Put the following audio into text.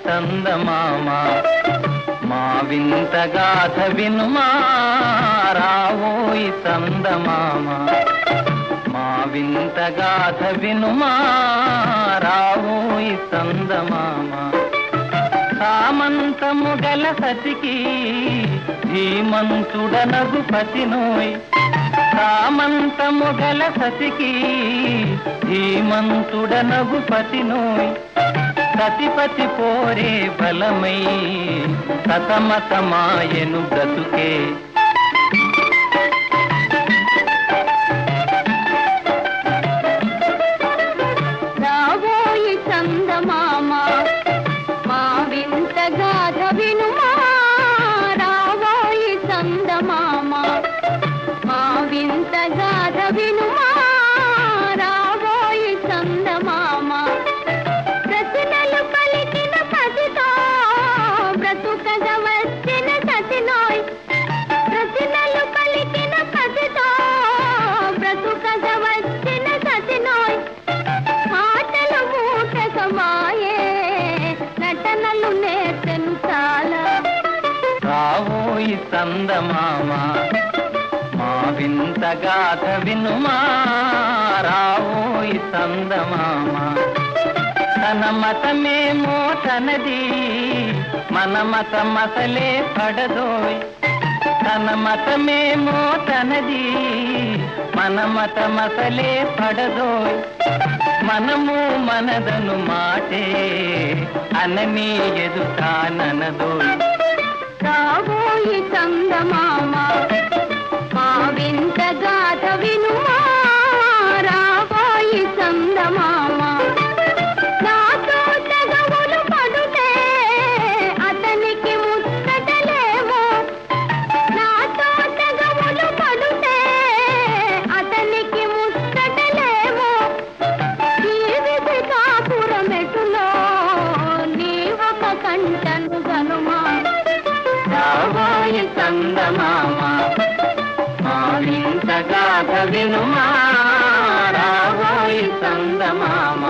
చందమామ మా వింత గాథ వినుమా రావోయి చందమామ మా వింత గాథ వినుమా రావోయి చందమామ సామంతము గల సతికి ధీమంతుడనగు పతినోయ్ సామంతము గల సతికి ధీమంతుడనగు పతినోయ్ సతిపతి పోరే బలమై సతమతమాయను బ్రతుకే రావోయి చందమామ మా వింత గాథ వినుమా రావోయి చందమామ మా వింత గాథ వినుమా రావోయి చందమామ ప్రశ్నలు పలికిన పతితో బ్రతుకగా వచ్చిన సతినోయ్ ప్రశ్నలు పలికిన పతితో బ్రతుకగా వచ్చిన సతినోయ్ మాటలు మూటకమాయే నటనలు నేర్చెను చాలా రావోయి చందమామ మా వింత గాథ వినుమా రావోయి చందమామ తన మతమేమో తనది మన మతమసలే పడదోయ్ తన మతమేమో తనది మన మతమసలే పడదోయ్ మనము మనదను మాటే అనని ఎదుటాననదోయ్ రావోయి చందమామ మా వింత గాథ వినుమా రావోయి చందమామ నాతో తెగవులు పడుతే అతనికి ముచ్చటలేమో నాతో తెగవులు పడుతే అతనికి ముచ్చటలేమో ఈ విధి కాపురమెటులో నీ ఒక కంటను గనుమా రావోయి చందమామ మా వింత గాథ వినుమా రావోయి చందమామ